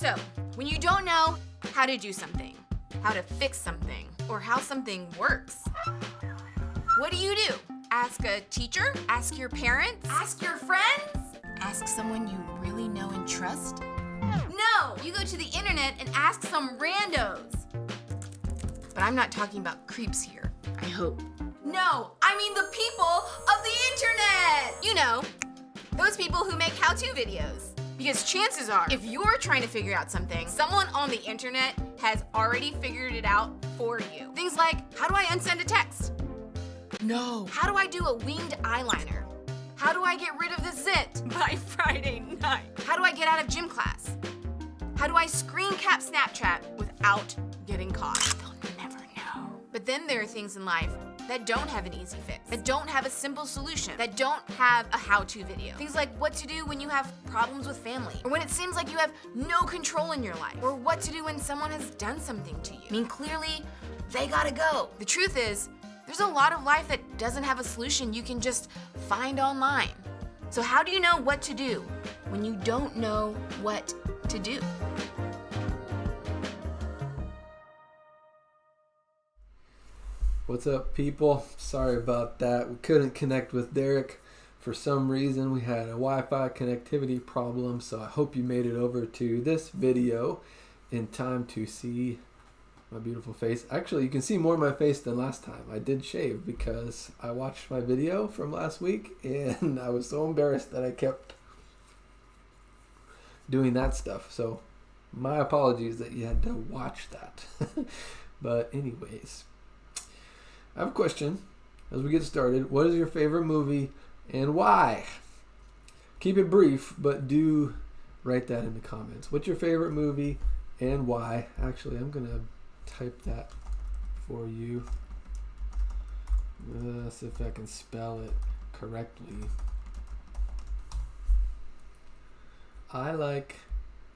So, when you don't know how to do something, how to fix something, or how something works, what do? Ask a teacher? Ask your parents? Ask your friends? Ask someone you really know and trust? No! You go to the internet and ask some randos. But I'm not talking about creeps here, I hope. No, I mean the people of the internet! You know, those people who make how-to videos. Because chances are, if you're trying to figure out something, someone on the internet has already figured it out for you. Things like, how do I unsend a text? No. How do I do a winged eyeliner? How do I get rid of the zit by Friday night? How do I get out of gym class? How do I screen cap Snapchat without getting caught? They'll never know. But then there are things in life that don't have an easy fix, that don't have a simple solution, that don't have a how-to video. Things like what to do when you have problems with family, or when it seems like you have no control in your life, or what to do when someone has done something to you. I mean, clearly, they gotta go. The truth is, there's a lot of life that doesn't have a solution you can just find online. So how do you know what to do when you don't know what to do? What's up, people? Sorry about that. We couldn't connect with Derek. For some reason, we had a Wi-Fi connectivity problem, so I hope you made it over to this video in time to see my beautiful face. Actually, you can see more of my face than last time. I did shave because I watched my video from last week and I was so embarrassed that I kept doing that stuff. So my apologies that you had to watch that. But anyways, I have a question as we get started. What is your favorite movie and why? Keep it brief, but do write that in the comments. What's your favorite movie and why? Actually, I'm going to type that for you. Let's see if I can spell it correctly. I like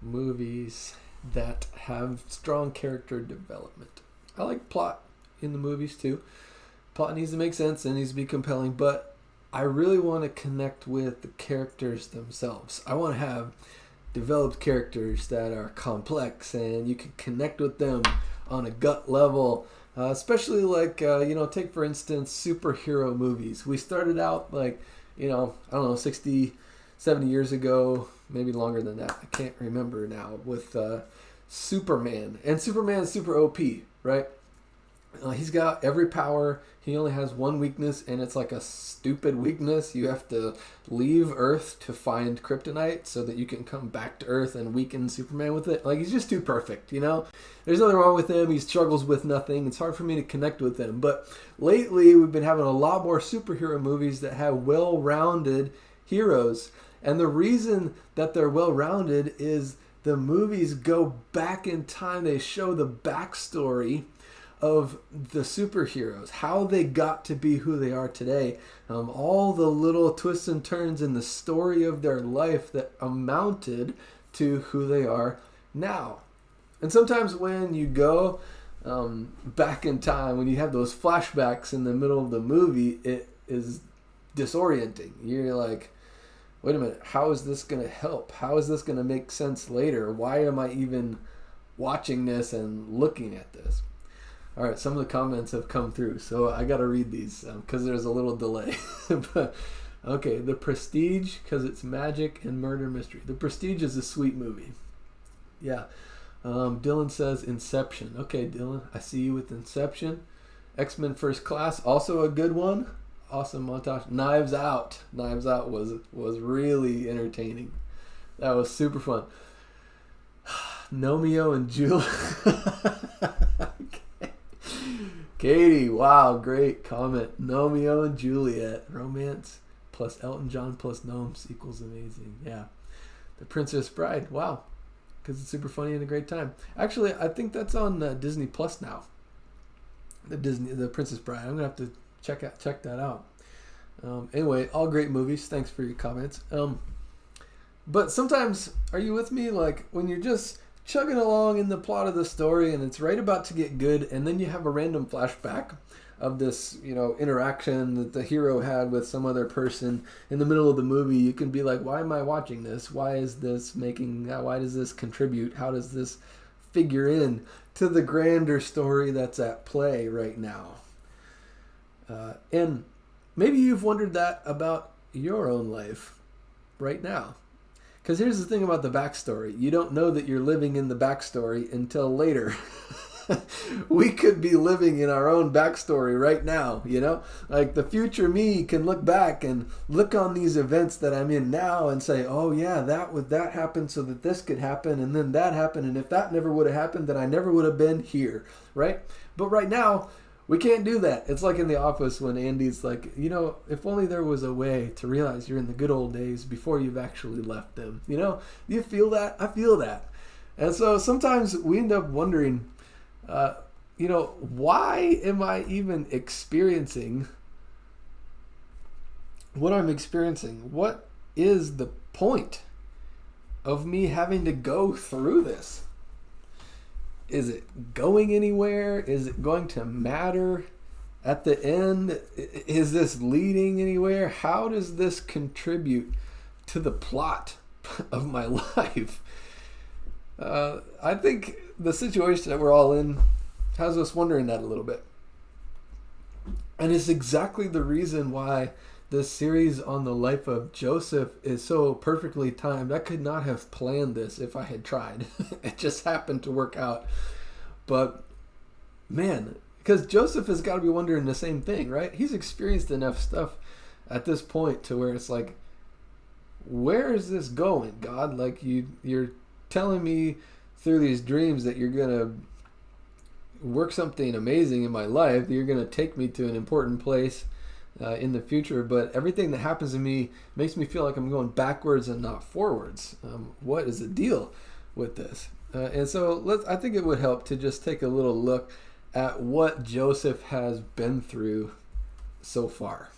movies that have strong character development. I like plot in the movies too. Plot needs to make sense and needs to be compelling, but I really want to connect with the characters themselves. I want to have developed characters that are complex and you can connect with them on a gut level, especially like, take for instance superhero movies. We started out like, 60, 70 years ago, maybe longer than that. I can't remember now, with Superman. And Superman's super OP, right? He's got every power. He only has one weakness, and it's like a stupid weakness. You have to leave Earth to find kryptonite so that you can come back to Earth and weaken Superman with it. Like, he's just too perfect, you know? There's nothing wrong with him. He struggles with nothing. It's hard for me to connect with him. But lately, we've been having a lot more superhero movies that have well-rounded heroes. And the reason that they're well-rounded is the movies go back in time. They show the backstory of the superheroes, how they got to be who they are today, all the little twists and turns in the story of their life that amounted to who they are now. And sometimes when you go back in time, when you have those flashbacks in the middle of the movie, it is disorienting. You're like, wait a minute, how is this going to help? How is this going to make sense later? Why am I even watching this and looking at this? All right, some of the comments have come through, so I got to read these because there's a little delay. But, okay, The Prestige, because it's magic and murder mystery. The Prestige is a sweet movie. Yeah. Dylan says Inception. Okay, Dylan, I see you with Inception. X-Men First Class, also a good one. Awesome montage. Knives Out. Knives Out was really entertaining. That was super fun. Romeo and Juliet. Katie, wow, great comment. Romeo and Juliet, romance plus Elton John plus gnomes equals amazing. Yeah. The Princess Bride, wow, because it's super funny and a great time. Actually, I think that's on Disney Plus now. The Princess Bride. I'm gonna have to check that out. Anyway, all great movies. Thanks for your comments. But sometimes, are you with me? Like when you're just chugging along in the plot of the story and it's right about to get good and then you have a random flashback. of this, interaction that the hero had with some other person in the middle of the movie, you can be like, why am I watching this? Why does this contribute? How does this figure in to the grander story that's at play right now? And maybe you've wondered that about your own life right now. Because here's the thing about the backstory. You don't know that you're living in the backstory until later. We could be living in our own backstory right now, Like the future me can look back and look on these events that I'm in now and say, oh yeah, that happened so that this could happen, and then that happened, and if that never would have happened, then I never would have been here, right? But right now, we can't do that. It's like in The Office when Andy's like, if only there was a way to realize you're in the good old days before you've actually left them. Do you feel that? I feel that. And so sometimes we end up wondering, why am I even experiencing what I'm experiencing? What is the point of me having to go through this? Is it going anywhere? Is it going to matter at the end? Is this leading anywhere? How does this contribute to the plot of my life? I think the situation that we're all in has us wondering that a little bit. And it's exactly the reason why this series on the life of Joseph is so perfectly timed. I could not have planned this if I had tried. It just happened to work out. But man, because Joseph has got to be wondering the same thing, right? He's experienced enough stuff at this point to where it's like, where is this going, God? Like you're telling me through these dreams that you're going to work something amazing in my life, that you're going to take me to an important place in the future, but everything that happens to me makes me feel like I'm going backwards and not forwards. What is the deal with this? And so I think it would help to just take a little look at what Joseph has been through so far.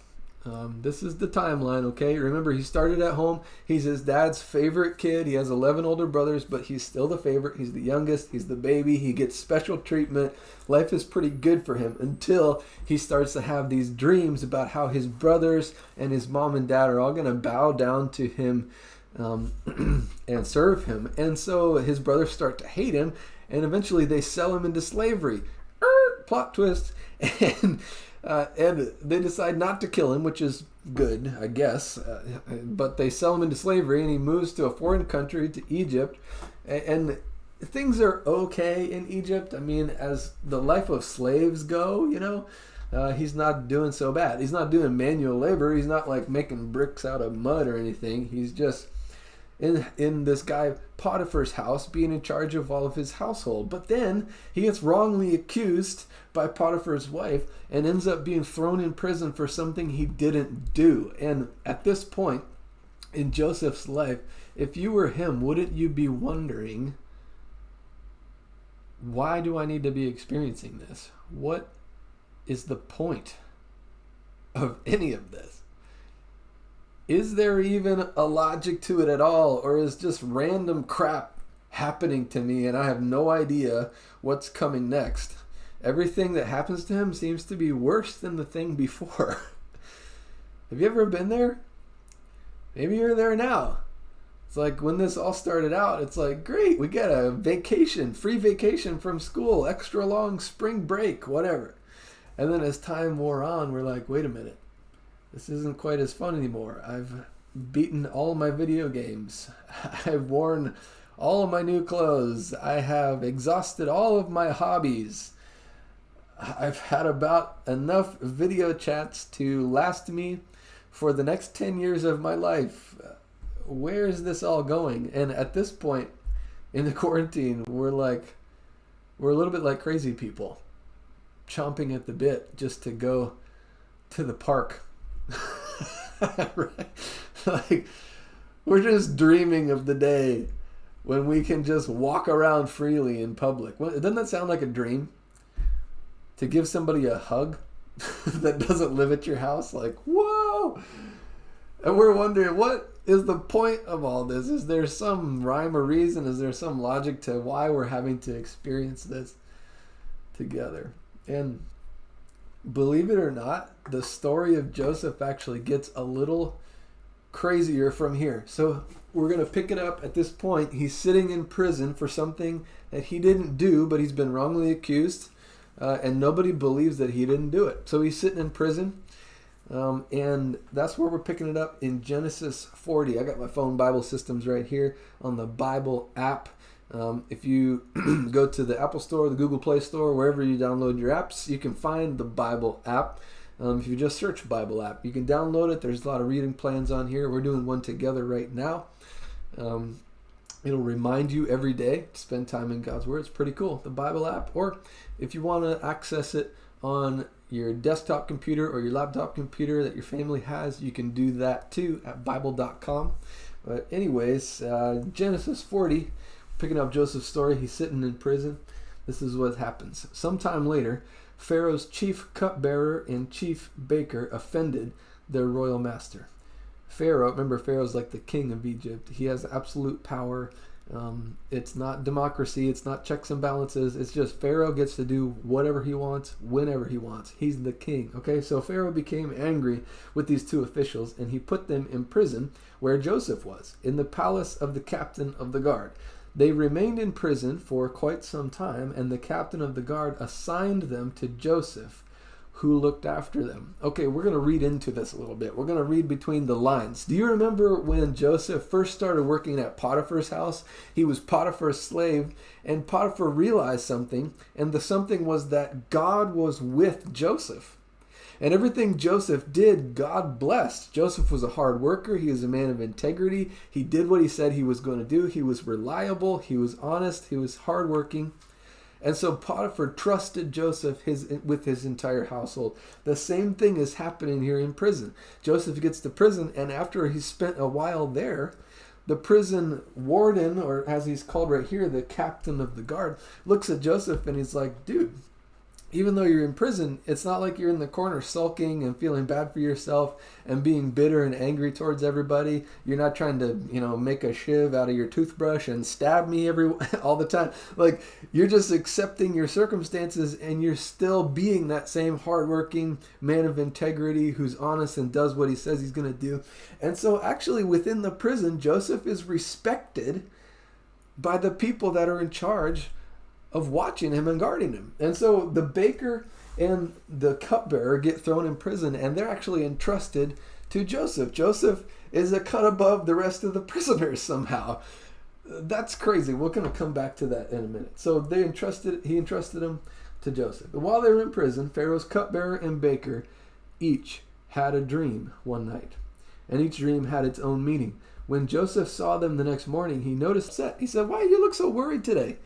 This is the timeline, okay? Remember, he started at home. He's his dad's favorite kid. He has 11 older brothers, but he's still the favorite. He's the youngest. He's the baby. He gets special treatment. Life is pretty good for him until he starts to have these dreams about how his brothers and his mom and dad are all going to bow down to him and serve him. And so his brothers start to hate him, and eventually they sell him into slavery. Plot twist. And they decide not to kill him, which is good, I guess. But they sell him into slavery, and he moves to a foreign country, to Egypt. And things are okay in Egypt. I mean, as the life of slaves go, he's not doing so bad. He's not doing manual labor. He's not like making bricks out of mud or anything. He's just in this guy Potiphar's house, being in charge of all of his household. But then he gets wrongly accused by Potiphar's wife and ends up being thrown in prison for something he didn't do. And at this point in Joseph's life, if you were him, wouldn't you be wondering, why do I need to be experiencing this? What is the point of any of this? Is there even a logic to it at all, or is just random crap happening to me and I have no idea what's coming next? Everything that happens to him seems to be worse than the thing before. Have you ever been there? Maybe you're there now. It's like when this all started out, it's like, great, we get a vacation, free vacation from school, extra long spring break, whatever. And then as time wore on, we're like, wait a minute. This isn't quite as fun anymore. I've beaten all my video games. I've worn all of my new clothes. I have exhausted all of my hobbies. I've had about enough video chats to last me for the next 10 years of my life. Where is this all going? And at this point in the quarantine, we're a little bit like crazy people, chomping at the bit just to go to the park. Right? Like, we're just dreaming of the day when we can just walk around freely in public. Doesn't that sound like a dream? To give somebody a hug that doesn't live at your house? Like, whoa! And we're wondering, what is the point of all this? Is there some rhyme or reason? Is there some logic to why we're having to experience this together? And believe it or not, the story of Joseph actually gets a little crazier from here. So we're going to pick it up at this point. He's sitting in prison for something that he didn't do, but he's been wrongly accused, and nobody believes that he didn't do it. So he's sitting in prison, and that's where we're picking it up in Genesis 40. I got my phone Bible systems right here on the Bible app. If you go to the Apple Store, the Google Play Store, wherever you download your apps, you can find the Bible app. If you just search Bible app, you can download it. There's a lot of reading plans on here. We're doing one together right now. It'll remind you every day to spend time in God's Word. It's pretty cool, the Bible app. Or if you want to access it on your desktop computer or your laptop computer that your family has, you can do that too at Bible.com. But anyways, Genesis 40, picking up Joseph's story. He's sitting in prison. This is what happens. Sometime later, Pharaoh's chief cupbearer and chief baker offended their royal master. Pharaoh, remember Pharaoh's like the king of Egypt. He has absolute power. It's not democracy. It's not checks and balances. It's just Pharaoh gets to do whatever he wants, whenever he wants. He's the king. Okay, so Pharaoh became angry with these two officials, and he put them in prison where Joseph was, in the palace of the captain of the guard. They remained in prison for quite some time, and the captain of the guard assigned them to Joseph, who looked after them. Okay, we're going to read into this a little bit. We're going to read between the lines. Do you remember when Joseph first started working at Potiphar's house? He was Potiphar's slave, and Potiphar realized something, and the something was that God was with Joseph. And everything Joseph did, God blessed. Joseph was a hard worker. He was a man of integrity. He did what he said he was going to do. He was reliable. He was honest. He was hardworking. And so Potiphar trusted Joseph with his entire household. The same thing is happening here in prison. Joseph gets to prison, and after he spent a while there, the prison warden, or as he's called right here, the captain of the guard, looks at Joseph and he's like, dude, even though you're in prison, it's not like you're in the corner sulking and feeling bad for yourself and being bitter and angry towards everybody. You're not trying to, make a shiv out of your toothbrush and stab me all the time. Like, you're just accepting your circumstances, and you're still being that same hardworking man of integrity who's honest and does what he says he's going to do. And so actually within the prison, Joseph is respected by the people that are in charge of watching him and guarding him. And so the baker and the cupbearer get thrown in prison, and they're actually entrusted to Joseph. Joseph is a cut above the rest of the prisoners somehow. That's crazy. We're going to come back to that in a minute. So he entrusted him to Joseph. And while they were in prison, Pharaoh's cupbearer and baker each had a dream one night, and each dream had its own meaning. When Joseph saw them the next morning, he noticed that. He said, "Why do you look so worried today?"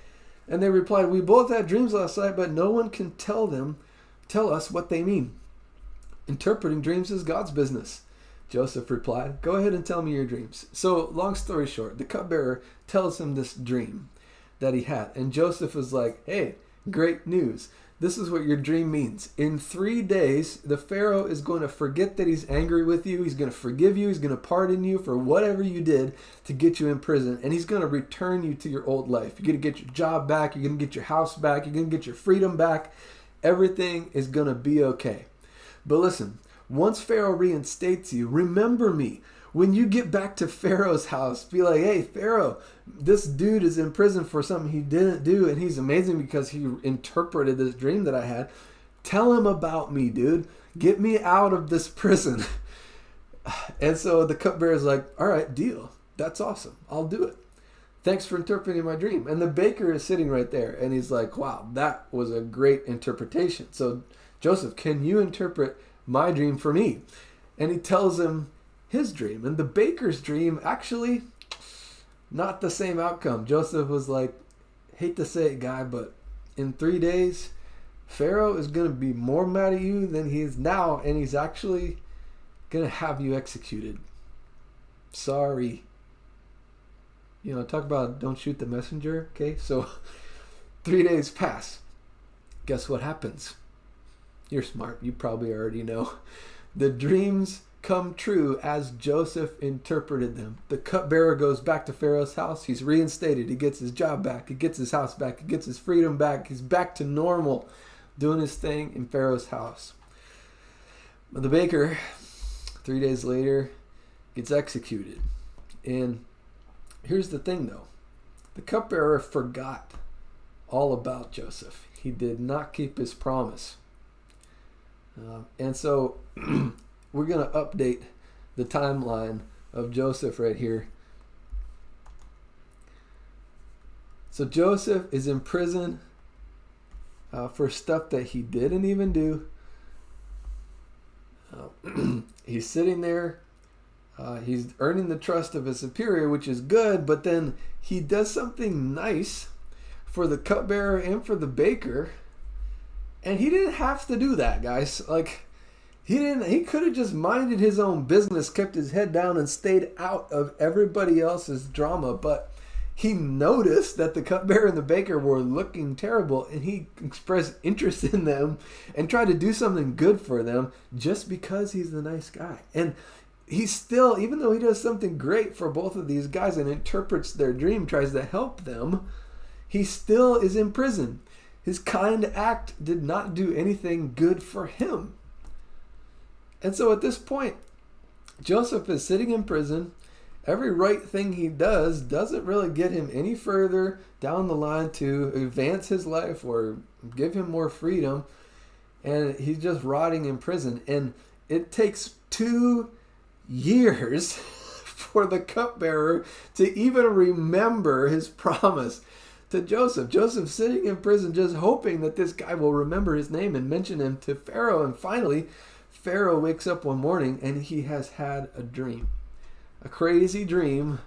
And they replied, "We both had dreams last night, but no one can tell us what they mean. Interpreting dreams is God's business." Joseph replied, "Go ahead and tell me your dreams." So, long story short, the cupbearer tells him this dream that he had. And Joseph was like, "Hey, great news. This is what your dream means. In 3 days, the Pharaoh is going to forget that he's angry with you. He's going to forgive you. He's going to pardon you for whatever you did to get you in prison. And he's going to return you to your old life. You're going to get your job back. You're going to get your house back. You're going to get your freedom back. Everything is going to be okay. But listen, once Pharaoh reinstates you, remember me. When you get back to Pharaoh's house, be like, "Hey, Pharaoh, this dude is in prison for something he didn't do, and he's amazing because he interpreted this dream that I had. Tell him about me, dude. Get me out of this prison." And so the cupbearer is like, "All right, deal. That's awesome. I'll do it. Thanks for interpreting my dream." And the baker is sitting right there, and he's like, "Wow, that was a great interpretation. So, Joseph, can you interpret my dream for me?" And he tells him his dream. And the baker's dream, actually, not the same outcome. Joseph was like, "Hate to say it, guy, but in 3 days, Pharaoh is going to be more mad at you than he is now, and he's actually going to have you executed. Sorry." Talk about don't shoot the messenger. Okay, so 3 days pass. Guess what happens? You're smart. You probably already know. The dreams come true as Joseph interpreted them. The cupbearer goes back to Pharaoh's house. He's reinstated. He gets his job back. He gets his house back. He gets his freedom back. He's back to normal, doing his thing in Pharaoh's house. The baker, 3 days later, gets executed. And here's the thing, though. The cupbearer forgot all about Joseph. He did not keep his promise. And so we're going to update the timeline of Joseph right here. So Joseph is in prison for stuff that he didn't even do. He's sitting there. He's earning the trust of his superior, which is good, but then he does something nice for the cupbearer and for the baker. And he didn't have to do that, guys. Like, he could have just minded his own business, kept his head down, and stayed out of everybody else's drama. But he noticed that the cupbearer and the baker were looking terrible, and he expressed interest in them and tried to do something good for them just because he's the nice guy. And he still, even though he does something great for both of these guys and interprets their dream, tries to help them, he still is in prison. His kind act did not do anything good for him. And so at this point, Joseph is sitting in prison. Every right thing he does doesn't really get him any further down the line to advance his life or give him more freedom. And he's just rotting in prison. And it takes 2 years for the cupbearer to even remember his promise to Joseph. Joseph's sitting in prison just hoping that this guy will remember his name and mention him to Pharaoh. And finally, Pharaoh wakes up one morning and he has had a dream. A crazy dream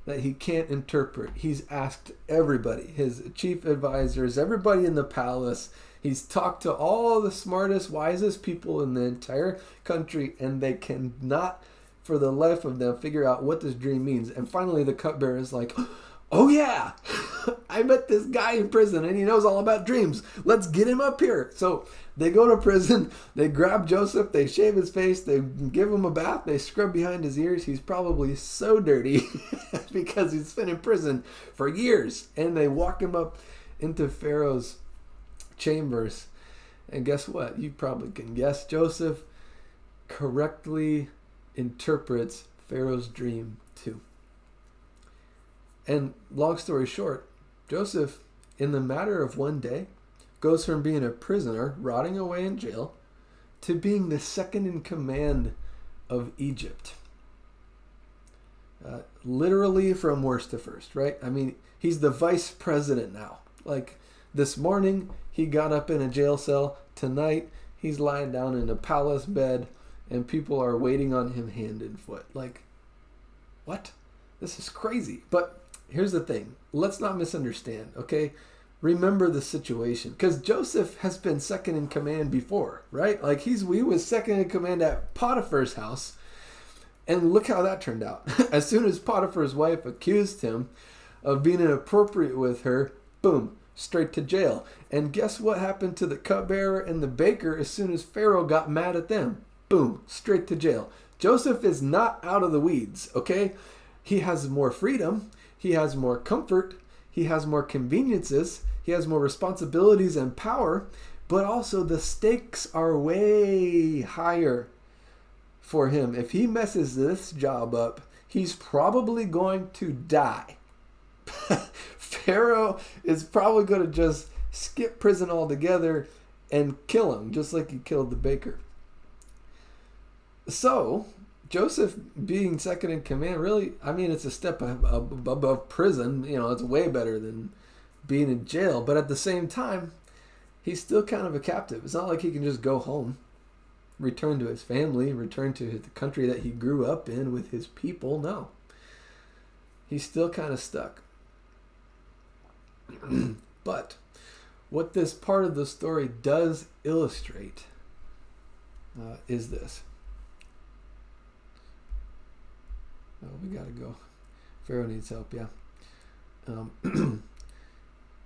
that he can't interpret. He's asked everybody, his chief advisors, everybody in the palace. He's talked to all the smartest, wisest people in the entire country, and they cannot, for the life of them, figure out what this dream means. And finally, the cupbearer is like, oh yeah, I met this guy in prison and he knows all about dreams. Let's get him up here. So they go to prison, they grab Joseph, they shave his face, they give him a bath, they scrub behind his ears. He's probably so dirty because he's been in prison for years. And they walk him up into Pharaoh's chambers. And guess what? You probably can guess. Joseph correctly interprets Pharaoh's dream too. And long story short, Joseph, in the matter of one day, goes from being a prisoner, rotting away in jail, to being the second in command of Egypt. Literally from worst to first, right? I mean, he's the vice president now. Like, this morning, he got up in a jail cell. Tonight, he's lying down in a palace bed, and people are waiting on him hand and foot. Like, what? This is crazy. But here's the thing. Let's not misunderstand, okay? Remember the situation. Because Joseph has been second in command before, right? Like, he was second in command at Potiphar's house. And look how that turned out. As soon as Potiphar's wife accused him of being inappropriate with her, boom, straight to jail. And guess what happened to the cupbearer and the baker as soon as Pharaoh got mad at them? Boom, straight to jail. Joseph is not out of the weeds, okay? He has more freedom. He has more comfort. He has more conveniences. He has more responsibilities and power. But also the stakes are way higher for him. If he messes this job up, he's probably going to die. Pharaoh is probably going to just skip prison altogether and kill him, just like he killed the baker. So Joseph being second in command, really, I mean, it's a step above prison. You know, it's way better than being in jail. But at the same time, he's still kind of a captive. It's not like he can just go home, return to his family, return to the country that he grew up in with his people. No. He's still kind of stuck. But what this part of the story does illustrate is this. Oh, we gotta go. Pharaoh needs help, yeah.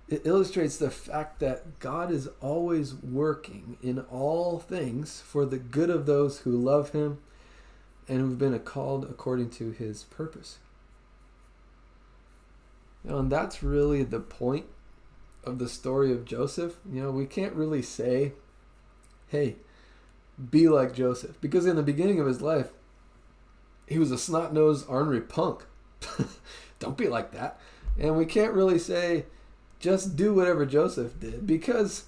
It illustrates the fact that God is always working in all things for the good of those who love him and who've been called according to his purpose. And that's really the point of the story of Joseph. You know, we can't really say, hey, be like Joseph. Because in the beginning of his life, he was a snot-nosed, ornery punk. Don't be like that. And we can't really say, just do whatever Joseph did. Because,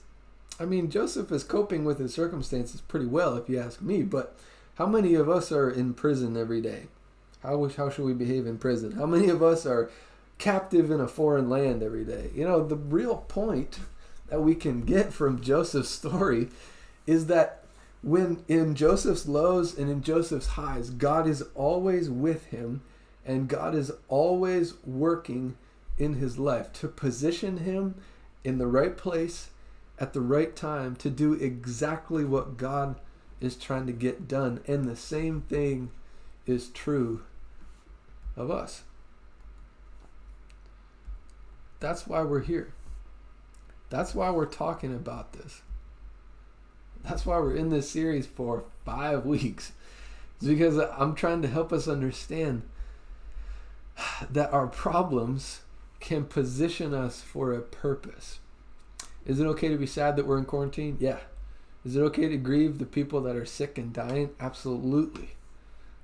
I mean, Joseph is coping with his circumstances pretty well, if you ask me. But how many of us are in prison every day? How should we behave in prison? How many of us are captive in a foreign land every day? You know, the real point that we can get from Joseph's story is that when in Joseph's lows and in Joseph's highs, God is always with him, and God is always working in his life to position him in the right place at the right time to do exactly what God is trying to get done. And the same thing is true of us. That's why we're here. That's why we're talking about this. That's why we're in this series for 5 weeks. It's because I'm trying to help us understand that our problems can position us for a purpose. Is it okay to be sad that we're in quarantine? Yeah. Is it okay to grieve the people that are sick and dying? Absolutely.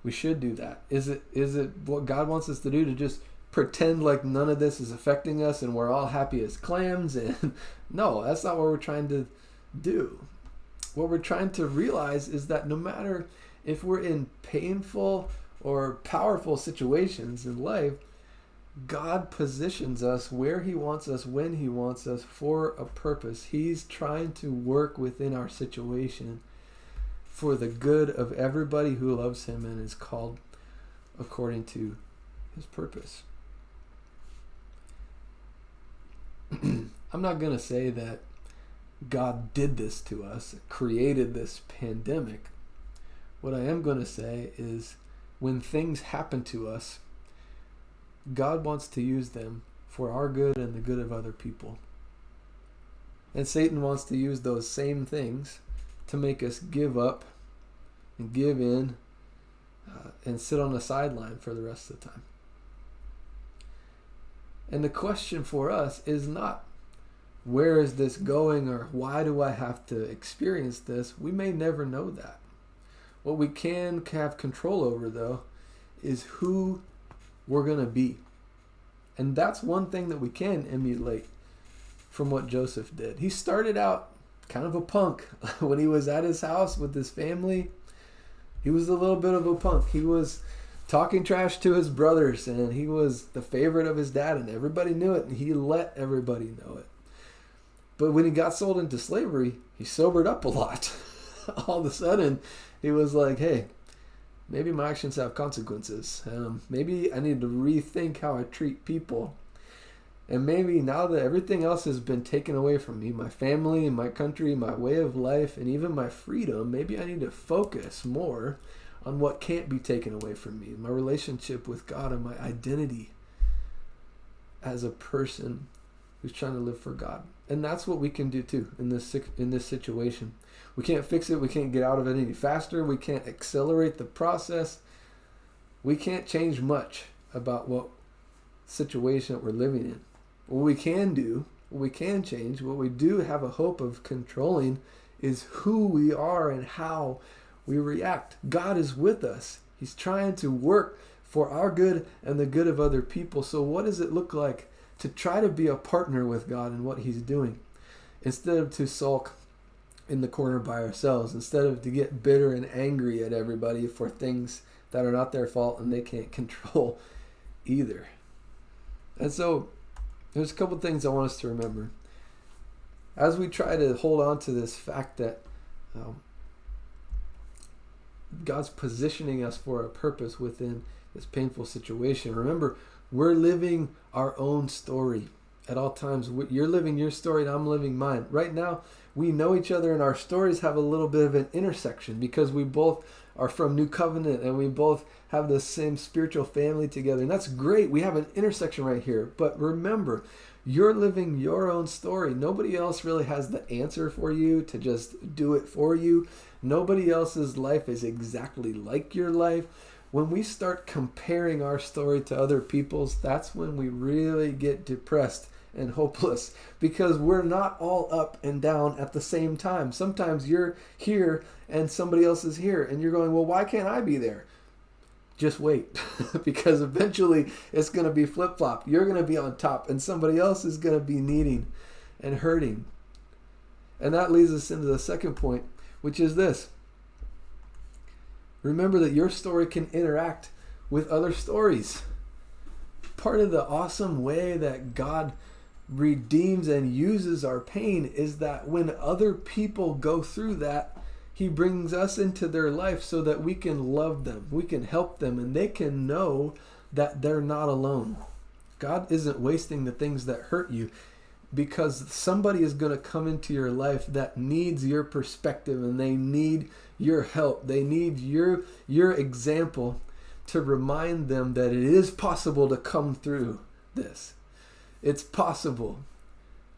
We should do that. Is it what God wants us to do, to just pretend like none of this is affecting us and we're all happy as clams? And no, that's not what we're trying to do. What we're trying to realize is that no matter if we're in painful or powerful situations in life, God positions us where he wants us, when he wants us, for a purpose. He's trying to work within our situation for the good of everybody who loves him and is called according to his purpose. I'm not going to say that God did this to us, created this pandemic. What I am going to say is when things happen to us, God wants to use them for our good and the good of other people. And Satan wants to use those same things to make us give up and give in and sit on the sideline for the rest of the time. And the question for us is not, where is this going, or why do I have to experience this? We may never know that. What we can have control over, though, is who we're going to be. And that's one thing that we can emulate from what Joseph did. He started out kind of a punk. When he was at his house with his family, he was a little bit of a punk. He was talking trash to his brothers, and he was the favorite of his dad, and everybody knew it, and he let everybody know it. But when he got sold into slavery, he sobered up a lot. All of a sudden, he was like, hey, maybe my actions have consequences. Maybe I need to rethink how I treat people. And maybe now that everything else has been taken away from me, my family and my country, my way of life, and even my freedom, maybe I need to focus more on what can't be taken away from me, my relationship with God and my identity as a person who's trying to live for God. And that's what we can do too in this situation. We can't fix it. We can't get out of it any faster. We can't accelerate the process. We can't change much about what situation that we're living in. What we can do, what we can change, what we do have a hope of controlling is who we are and how we react. God is with us. He's trying to work for our good and the good of other people. So what does it look like to try to be a partner with God in what he's doing, instead of to sulk in the corner by ourselves, instead of to get bitter and angry at everybody for things that are not their fault and they can't control either? And so there's a couple things I want us to remember as we try to hold on to this fact that God's positioning us for a purpose within this painful situation. Remember, we're living our own story at all times. You're living your story and I'm living mine. Right now, we know each other and our stories have a little bit of an intersection because we both are from New Covenant and we both have the same spiritual family together. And that's great. We have an intersection right here. But remember, you're living your own story. Nobody else really has the answer for you to just do it for you. Nobody else's life is exactly like your life. When we start comparing our story to other people's, that's when we really get depressed and hopeless, because we're not all up and down at the same time. Sometimes you're here and somebody else is here, and you're going, well, why can't I be there? Just wait, because eventually it's going to be flip-flop. You're going to be on top, and somebody else is going to be needing and hurting. And that leads us into the second point, which is this. Remember that your story can interact with other stories. Part of the awesome way that God redeems and uses our pain is that when other people go through that, He brings us into their life so that we can love them, we can help them, and they can know that they're not alone. God isn't wasting the things that hurt you, because somebody is going to come into your life that needs your perspective, and they need your help. They need your example to remind them that it is possible to come through this. It's possible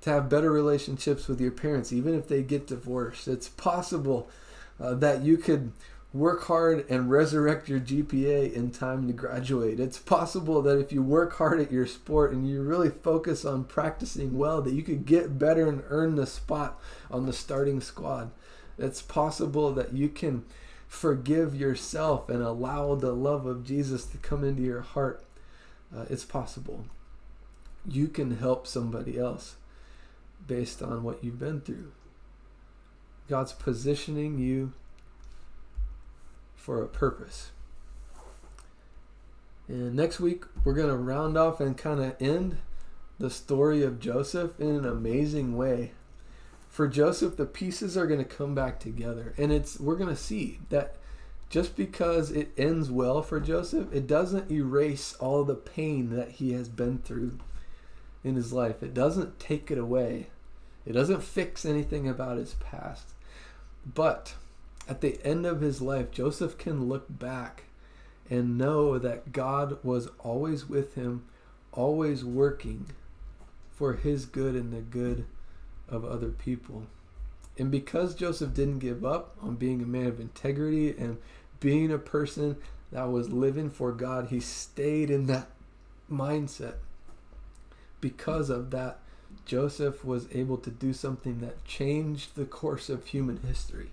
to have better relationships with your parents, even if they get divorced. It's possible that you could work hard and resurrect your GPA in time to graduate. It's possible that if you work hard at your sport and you really focus on practicing well, that you could get better and earn the spot on the starting squad. It's possible that you can forgive yourself and allow the love of Jesus to come into your heart. It's possible. You can help somebody else based on what you've been through. God's positioning you for a purpose. And next week, we're going to round off and kind of end the story of Joseph in an amazing way. For Joseph, the pieces are going to come back together. And we're going to see that just because it ends well for Joseph, it doesn't erase all the pain that he has been through in his life. It doesn't take it away. It doesn't fix anything about his past. But at the end of his life, Joseph can look back and know that God was always with him, always working for his good and the good of other people. And because Joseph didn't give up on being a man of integrity and being a person that was living for God, he stayed in that mindset. Because of that, Joseph was able to do something that changed the course of human history.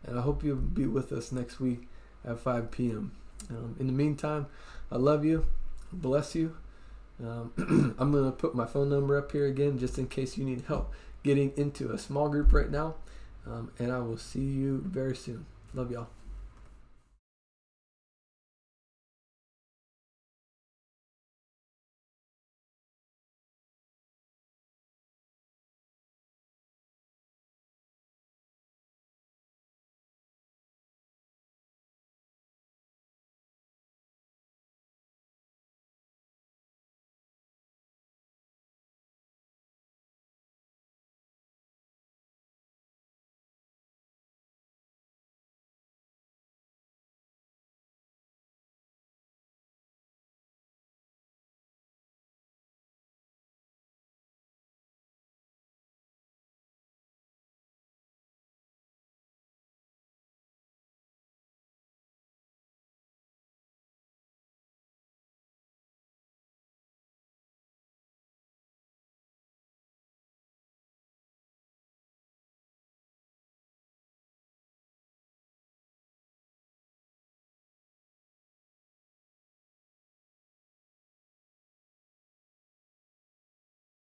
And I hope you'll be with us next week at 5 p.m. In the meantime, I love you. Bless you. I'm going to put my phone number up here again just in case you need help getting into a small group right now. And I will see you very soon. Love y'all.